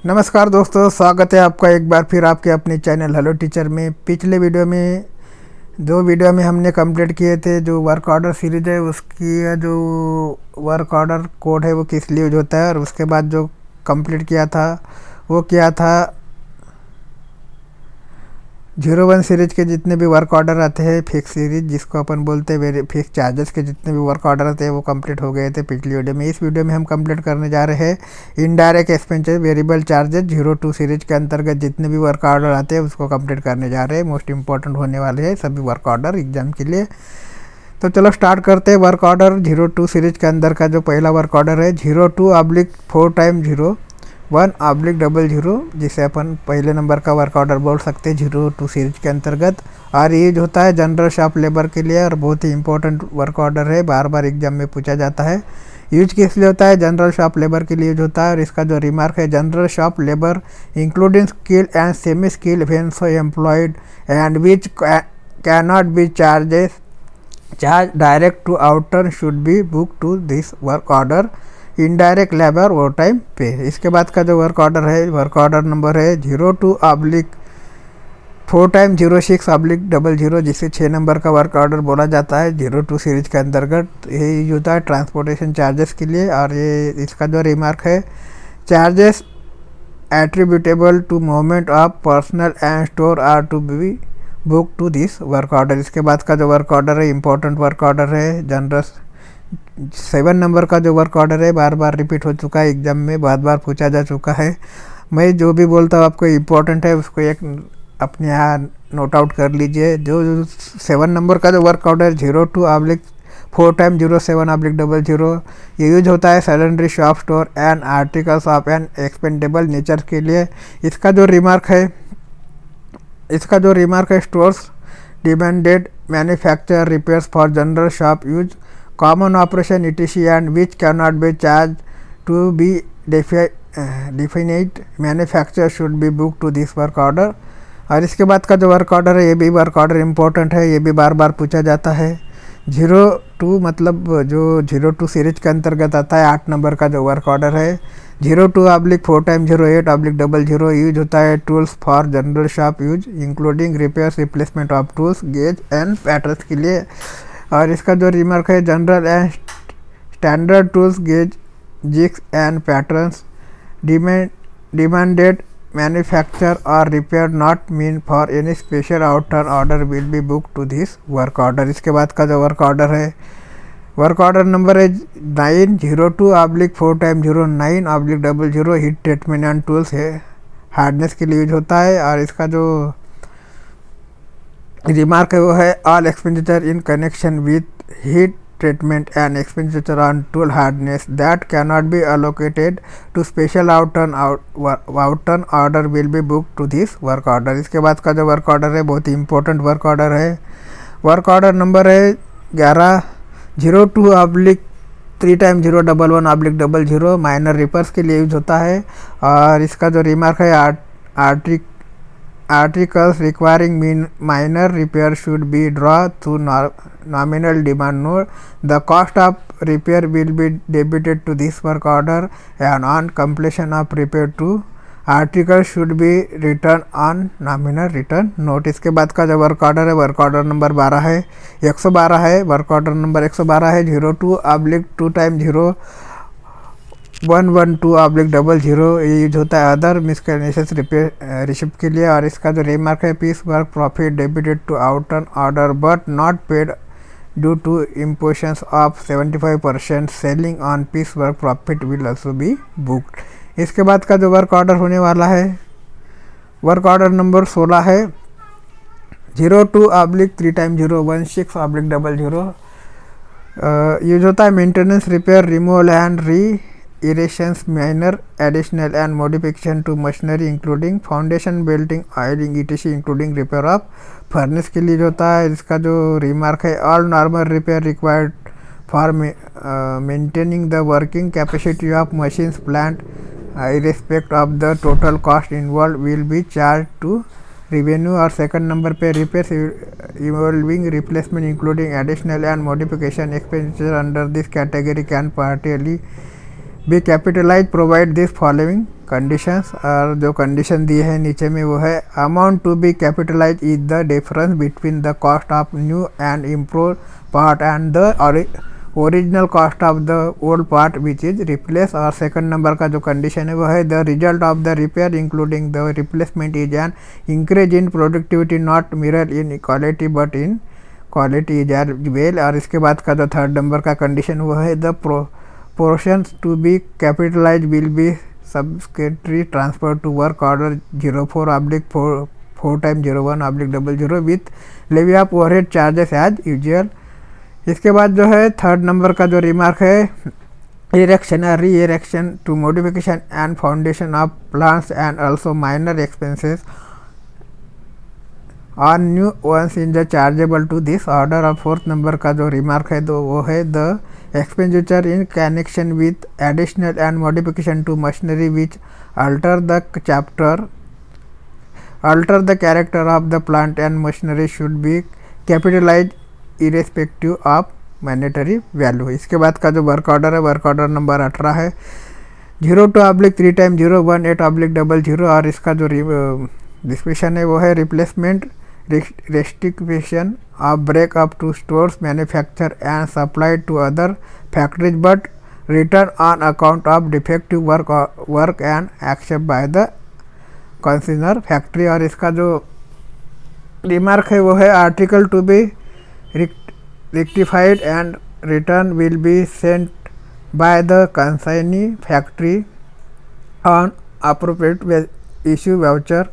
नमस्कार दोस्तों, स्वागत है आपका एक बार फिर आपके अपने चैनल हेलो टीचर में। पिछले वीडियो में हमने कंप्लीट किए थे जो वर्क ऑर्डर सीरीज है, उसकी जो वर्क ऑर्डर कोड है वो किस लिए यूज होता है, और उसके बाद जो कंप्लीट किया था वो क्या था 01 सीरीज के जितने भी वर्क ऑर्डर आते हैं, फिक्स सीरीज जिसको अपन बोलते हैं, फिक्स चार्जेस के जितने भी वर्क ऑर्डर आते हैं वो कंप्लीट हो गए थे पिछली वीडियो में। इस वीडियो में हम कंप्लीट करने जा रहे हैं indirect expenses variable charges 02 series के अंतर्गत जितने भी वर्क ऑर्डर आते हैं उसको कंप्लीट करने जा रहे हैं। मोस्ट इंपॉर्टेंट होने वाले हैं सभी वर्क ऑर्डर एग्जाम के लिए। तो चलो स्टार्ट करते हैं। वर्क ऑर्डर 02 सीरीज के अंदर का जो पहला वर्क ऑर्डर है 02/4x01/00, जिसे अपन पहले नंबर का वर्क ऑर्डर बोल सकते हैं 02 सीरीज के अंतर्गत। और ये जो होता है जनरल शॉप लेबर के लिए, और बहुत ही इंपॉर्टेंट वर्क ऑर्डर है, बार बार एग्जाम में पूछा जाता है। यूज किस लिए होता है? जनरल शॉप लेबर के लिए यूज होता है। और इसका जो रिमार्क है, general shop labour including skill and semi skill when so employed and which cannot be charge direct to order should be book to this work order indirect labour overtime pay. इसके बाद का जो work order है, work order number है 02/4x06/00, जिसे 6 number का work order बोला जाता है 02 सीरीज के अंतर्गत। ये यूज होता है ट्रांसपोर्टेशन चार्जेस के लिए। और ये इसका जो रिमार्क है, charges attributable to movement of personnel and store are to be book to this work order. इसके बाद का जो वर्क ऑर्डर है इंपॉर्टेंट वर्क ऑर्डर है, जनरल 7 नंबर का जो वर्क ऑर्डर है, बार बार रिपीट हो चुका है एग्जाम में, बहुत बार पूछा जा चुका है। मैं जो भी बोलता हूँ आपको इम्पोर्टेंट है उसको एक अपने यहाँ नोट आउट कर लीजिए। जो 7 नंबर का जो वर्क ऑर्डर 02/4x07/00, ये यूज होता है salary shop store and articles of an expendable nature के लिए। इसका जो रिमार्क है stores demanded manufacture repairs for general shop use common operation etc and which cannot be charged to be definite manufacturer should be booked to this work order। और इसके बाद का जो वर्क ऑर्डर है, ये भी वर्क ऑर्डर इम्पोर्टेंट है, ये भी बार बार पूछा जाता है। 02 मतलब जो 02 सीरीज के अंतर्गत आता है 8 नंबर का जो वर्क ऑर्डर है 02/4x08/00, यूज होता है tools for general shop use including repairs replacement of tools gauge and patterns के लिए। और इसका जो रिमार्क है, general and standard tools gauge jigs and patterns demanded manufacture और repair not mean for any special outer order will be book to this work order. इसके बाद का जो वर्क ऑर्डर है, वर्क ऑर्डर नंबर है 9/02/4x09/00, heat treatment and tools है, hardness के लिए यूज होता है। और इसका जो रिमार्क है वो है, all expenditure in connection with heat treatment and expenditure on tool hardness that cannot be allocated to special outturn order will be book to this work order. इसके बाद का जो वर्क ऑर्डर है बहुत ही इंपॉर्टेंट वर्क ऑर्डर है। Work order number है 11/02/3x011/00, minor reapers के लिए यूज होता है। और इसका जो रिमार्क है, articles requiring minor repair should be drawn through nominal demand note. The cost of repair will be debited to this work order and on completion of repair to article should be returned on nominal return note। इसके बाद का जो work order है, work order number 112 है, work order number 112 है 02/2x112/00, ये use होता है अदर मिसकैलनेशियस रिपेयर रिसिप्ट के लिए। और इसका जो रिमार्क है, piece work profit debited to outturn order but not paid due to impositions of 75% ceiling on piece work profit will also be booked. इसके बाद का जो वर्क ऑर्डर होने वाला है, वर्क ऑर्डर नंबर 16 है 02/3x016/00, यूज होता है maintenance repair removal and erections minor additional and modification to machinery including foundation belting oiling etc including repair of furnace के लिए जो होता है। इसका जो रिमार्क है, all normal repair required for maintaining the working capacity of machines plant irrespective of the total cost involve will be charge to revenue. और second number पे repairs involving replacement including additional and modification expenditure under this category can partially be capitalize provide this following conditions, और जो condition दिए हैं नीचे में वो है amount to be capitalize is the difference between the cost of new and improve part and the original cost of the old part which is replace. और second number का जो कंडीशन है वो है the result of the repair including the replacement is an increase in productivity not mirror in quality but in quality is as well. और इसके बाद का जो थर्ड नंबर का कंडीशन वो है the portions to be capitalized will be subsequently transferred to work order 04/4/01/00 with levy of overhead charges as usual। इसके बाद जो है थर्ड नंबर का जो रिमार्क है erection or re-erection to modification and foundation of plants and also minor expenses और new ones in the chargeable to this order. और fourth number का जो रिमार्क है तो वो है the expenditure in connection with additional and modification to machinery which alter the character of the plant and machinery should be capitalise irrespective of mandatory value. इसके बाद का जो वर्क ऑर्डर है वर्क ऑर्डर नंबर 18 है 02/3x018/00 और इसका जो description है वो है replacement restriction of break up to stores manufacture and supplied to other factories but return on account of defective work and accept by the consignor factory। और इसका जो रिमार्क है वो है article to be rectified and return will be sent by the consignee factory on appropriate issue voucher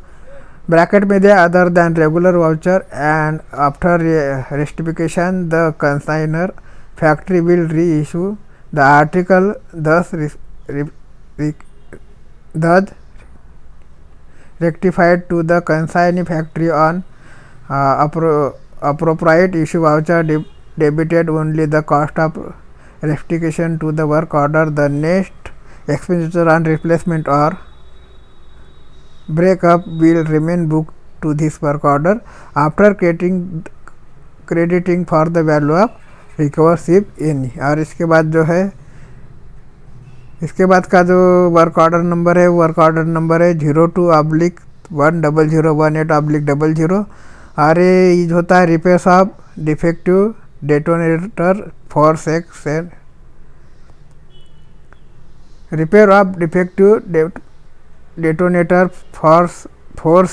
bracket में दिया other than regular voucher and after rectification the consignor factory will reissue the article thus rectified to the consignee factory on appropriate issue voucher debited only the cost of rectification to the work order। the next expenditure on replacement or breakup will remain booked to this work order after crediting for the value of recovery if any। और इसके बाद जो है इसके बाद का जो work order number है वर्क ऑर्डर नंबर है 02/10018/00 और ये यूज होता है repairs of defective detonator for repair of defective detonator for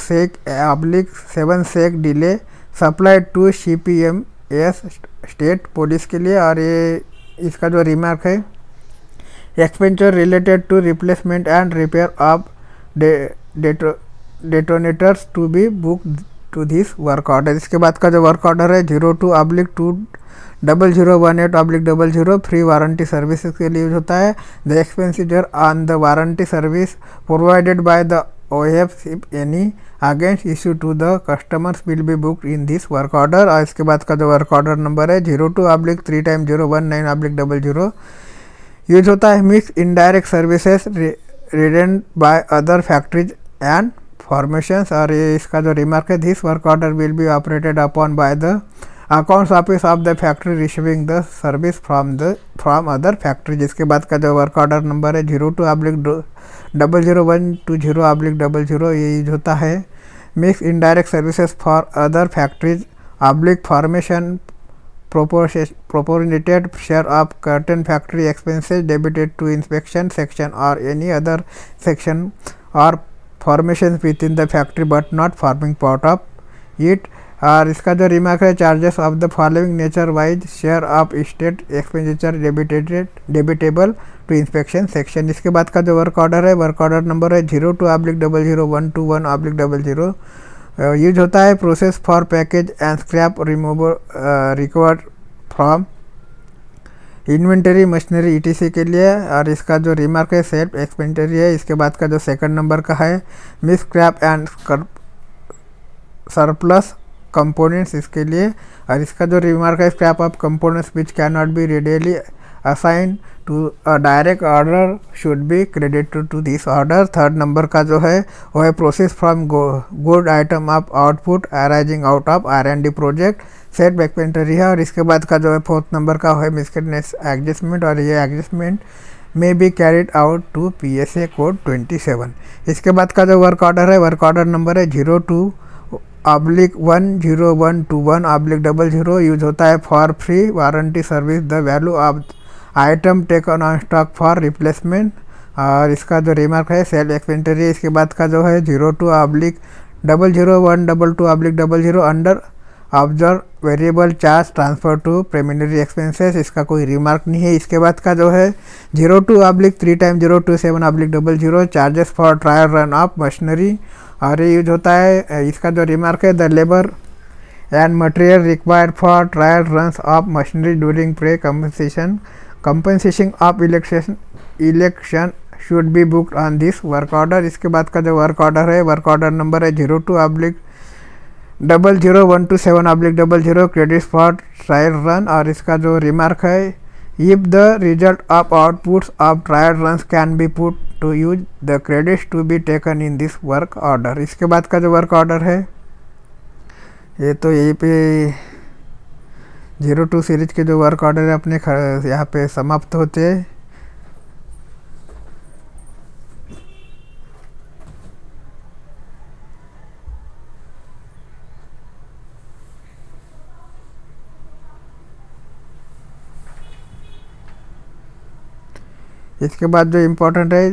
sec/7 sec delay supplied to CPMS state police के लिए। और ये इसका जो रिमार्क है expenditure related to replacement and repair of detonators to be book to this work order. इसके बाद का जो वर्क ऑर्डर है 02/2018/00 फ्री वारंटी सर्विसेज के लिए यूज होता है। The expenditure on the warranty service provided by the OEF if any against issue to the customers will be booked in this work order. और इसके बाद का जो वर्क ऑर्डर नंबर है 02/3x019/00 यूज होता है mix indirect services rendered by other factories and formations. और ये इसका जो रिमार्क है this work order will be operated upon by the accounts office of the factory receiving the service from other factory. जिसके बाद का जो वर्क ऑर्डर नंबर है 02/00120/00 ये यूज होता है mix indirect services for other factories formation proportionate share of certain factory expenses debited to inspection section or any other section or formations within the factory but not forming part of it। और इसका जो remark है charges of the following nature wise share of state expenditure debitable to inspection section. इसके बाद का जो work order है work order number है 02/00121/00 यूज होता है process for package and scrap recovered from inventory machinery ETC के लिए। और इसका जो रिमार्क है सेल्फ एक्सपेंडिचर है। इसके बाद का जो सेकंड नंबर का है misc scrap and surplus components इसके लिए। और इसका जो रिमार्क है scrap of components which can not be readily assign to a direct order should be credited to this order. Third number का जो है वो है process from good item of output arising out of R&D project set expenditure है। और इसके बाद का जो है फोर्थ नंबर का है मिसकेलनेस एडजस्टमेंट। और ये adjustment may be carried out to PSA code 27। इसके बाद का जो वर्क ऑर्डर है, वर्क ऑर्डर नंबर है 02/10121/00 यूज होता है for free warranty service the value of item taken on stock for replacement. और इसका जो रिमार्क है सेल एक्सपेंटरी। इसके बाद का जो है 02/00122/00 under observe variable charge transfer to preliminary expenses. इसका कोई रिमार्क नहीं है। इसके बाद का जो है 02/3x027/00 charges for trial run of machinery. और ये यूज होता है, इसका जो रिमार्क है the labour and material required for trial runs of machinery during pre compensation of election should be booked on this work order. इसके बाद का जो वर्क ऑर्डर है, वर्क ऑर्डर नंबर है 02/00127/00 क्रेडिट्स फॉर ट्रायल रन। और इसका जो remark है if the result of outputs of trial runs can be put to use the credits to be taken in this work order. इसके बाद का जो वर्क ऑर्डर है, ये तो यहीं पे 02 सीरीज के जो वर्क ऑर्डर है अपने यहाँ पे समाप्त होते हैं। इसके बाद जो इम्पोर्टेंट है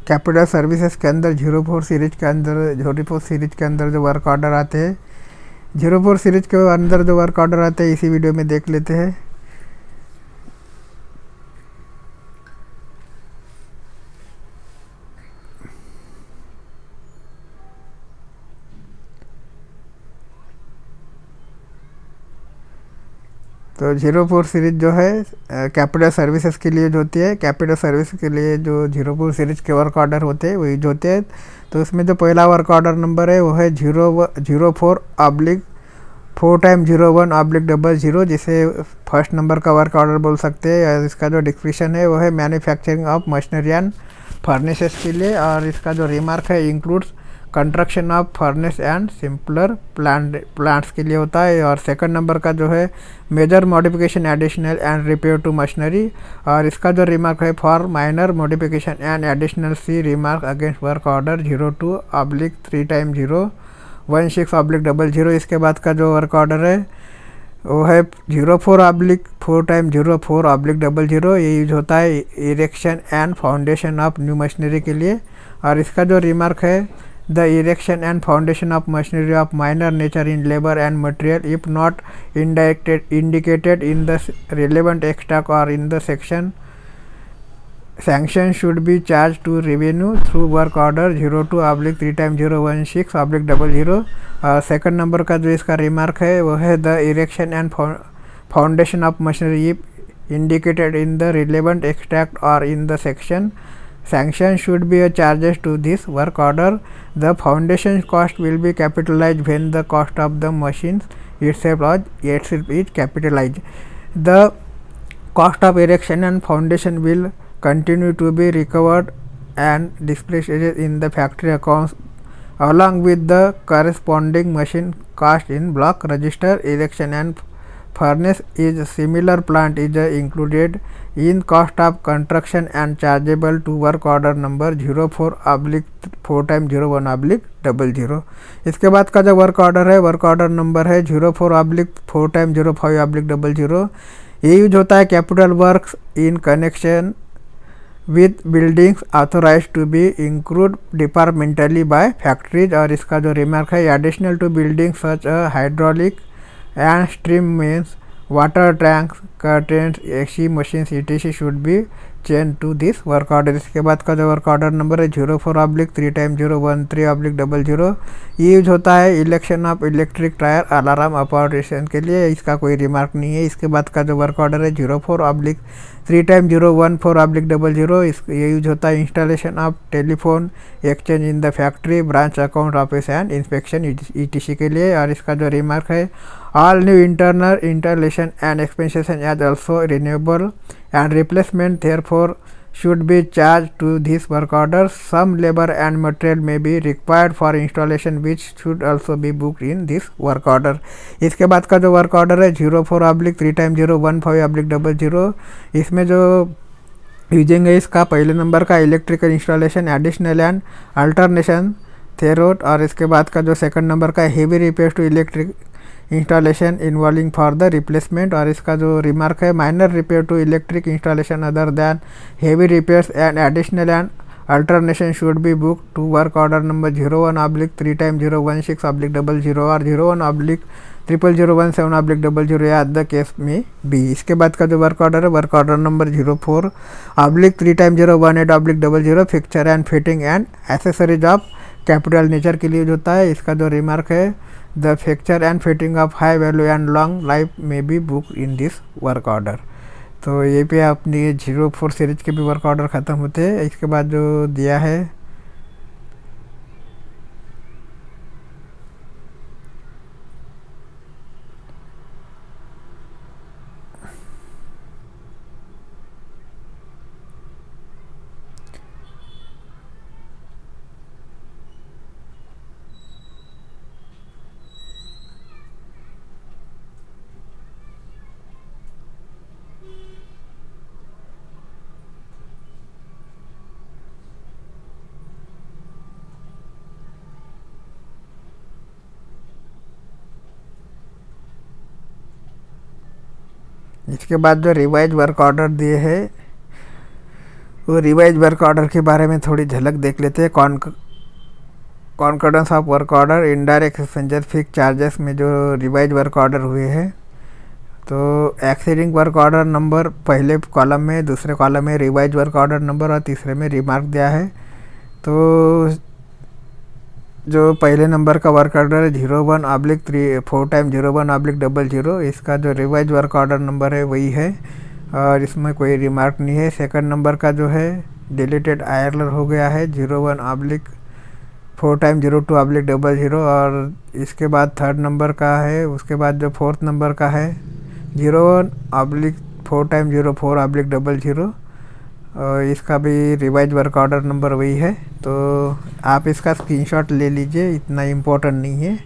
कैपिटल सर्विसेज के अंदर 04 सीरीज के अंदर जो वर्क ऑर्डर आते हैं, 04 सीरीज के अंदर जो वर्क ऑर्डर आते हैं इसी वीडियो में देख लेते हैं। तो 04 सीरीज जो है कैपिटल सर्विसेज के लिए जो होती है, कैपिटल सर्विस के लिए जो 04 सीरीज के वर्क ऑर्डर होते हैं वही जो होते हैं। तो उसमें जो पहला वर्क ऑर्डर नंबर है वो है 04/4x01/00 जिसे फर्स्ट नंबर का वर्क ऑर्डर बोल सकते हैं। इसका जो डिस्क्रिप्शन है वो है manufacturing of machinery and furnaces के लिए। और इसका जो रिमार्क है includes construction of furnace and simpler plants के लिए होता है। और सेकंड नंबर का जो है major modification additional and repair to machinery. और इसका जो रिमार्क है for minor modification and additional see remark against work order 02/3x016/00। इसके बाद का जो वर्क ऑर्डर है वो है 04/4x04/00। ये यूज होता है erection and foundation of new machinery के लिए। और इसका जो रिमार्क है the erection and foundation of machinery of minor nature in labor and material if not indicated in the relevant extract or in the sanction should be charged to revenue through work order 02/3x016/00। Second number का जो इसका remark है वो है the erection and foundation of machinery if indicated in the relevant extract or in the sanction should be a charges to this work order. The foundation cost will be capitalized when the cost of the machines itself is capitalized. The cost of erection and foundation will continue to be recovered and displayed in the factory accounts along with the corresponding machine cost in block register. Erection and furnace is similar plant is included in cost of construction and chargeable to work order number 04/4x01/00। इसके बाद का जो work order है, work order number है 04/4x05/00। ये use होता है capital works in connection with buildings authorised to be include departmentally by factories. और इसका जो रिमार्क है additional to building such hydraulic and stream mains, water tanks, curtains, AC machines etc should be changed to this work order। इसके बाद का जो work order number है 04/3x013/00। ये यूज होता है election of electric tyre alarm operation के लिए। इसका कोई रिमार्क नहीं है। इसके बाद का जो वर्क ऑर्डर है 04/3x014/00। ये यूज होता है installation of telephone exchange in the factory branch account office and inspection ETC के लिए। और इसका जो रिमार्क है all new internal installation and expansion as also renewable and replacement therefore should be charged to this work order. Some labor and material may be required for installation which should also be booked in this work order। इसके बाद का जो work order है 04/3x015/00। इसमें जो using इसका पहले number का electrical installation additional and alternation thereof, और इसके बाद का जो सेकंड नंबर का heavy repair to electric installation involving for the replacement, और इसका जो रिमार्क है minor repair to electric installation other than heavy repairs and additional and alternation should be book to work order number 01/3x016/00 और 01/00017/00 या the case में B. इसके बाद का जो वर्क ऑर्डर है work order number 04/3x018/00 fixture and fitting and accessories of capital nature के लिए यूज होता है। इसका जो रिमार्क है the fixture and fitting of high value and long life may be book in this work order. तो ये पे अपनी 04 सीरीज के भी वर्क ऑर्डर ख़त्म होते हैं। इसके बाद जो दिया है इसके बाद जो रिवाइज वर्क ऑर्डर दिए हैं वो रिवाइज वर्क ऑर्डर के बारे में थोड़ी झलक देख लेते हैं। कॉन्कॉर्डेंस of work order indirect expenditure fix charges में जो रिवाइज वर्क ऑर्डर हुए हैं, तो एक्सीडिंग वर्क ऑर्डर नंबर पहले कॉलम में, दूसरे कॉलम में रिवाइज वर्क ऑर्डर नंबर और तीसरे में रिमार्क दिया है। तो जो पहले नंबर का वर्क ऑर्डर है 01/4x01/00, इसका जो रिवाइज वर्क ऑर्डर नंबर है वही है और इसमें कोई रिमार्क नहीं है। सेकंड नंबर का जो है डिलीटेड आयरलर हो गया है 01/4x02/00, और इसके बाद थर्ड नंबर का है, उसके बाद जो फोर्थ नंबर का है 01/4x04/00, और इसका भी रिवाइज वर्क ऑर्डर नंबर वही है। तो आप इसका स्क्रीनशॉट ले लीजिए, इतना इम्पोर्टेंट नहीं है।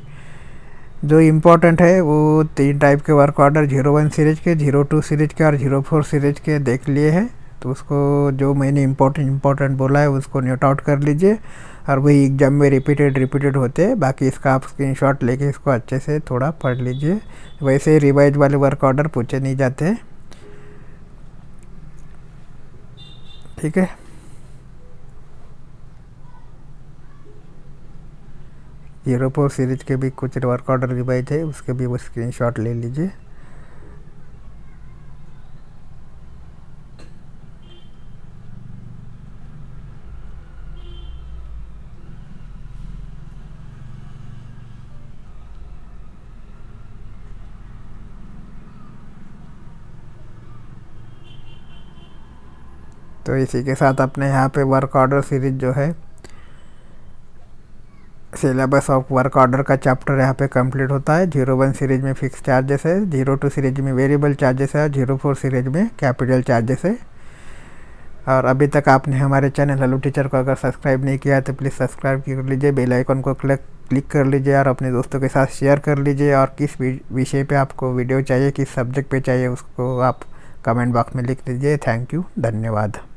जो इम्पोर्टेंट है वो 3 टाइप के वर्क ऑर्डर 01 सीरीज के, 02 सीरीज के और 04 सीरीज के देख लिए हैं। तो उसको जो मैंने इम्पोर्टेंट बोला है उसको नोट आउट कर लीजिए, और वही एग्जाम में रिपीटेड होते हैं। बाकी इसका आप स्क्रीनशॉट लेके इसको अच्छे से थोड़ा पढ़ लीजिए। वैसे रिवाइज वाले वर्क ऑर्डर पूछे नहीं जाते, ठीक है। जीरो 4 सीरीज के भी कुछ वर्क ऑर्डर रिवाइज है, उसके भी वो स्क्रीनशॉट ले लीजिए। तो इसी के साथ अपने यहाँ पे वर्क ऑर्डर सीरीज जो है सिलेबस ऑफ वर्क ऑर्डर का चैप्टर यहाँ पे कंप्लीट होता है। 01 सीरीज में फिक्स चार्जेस है, 02 सीरीज में वेरिएबल चार्जेस है, 04 सीरीज में कैपिटल चार्जेस है। और अभी तक आपने हमारे चैनल हेलो टीचर को अगर सब्सक्राइब नहीं किया तो प्लीज़ सब्सक्राइब कर लीजिए, बेल आइकन को क्लिक कर लीजिए और अपने दोस्तों के साथ शेयर कर लीजिए। और किस विषय पे आपको वीडियो चाहिए, किस सब्जेक्ट पे चाहिए, उसको आप कमेंट बॉक्स में लिख लीजिए। थैंक यू, धन्यवाद।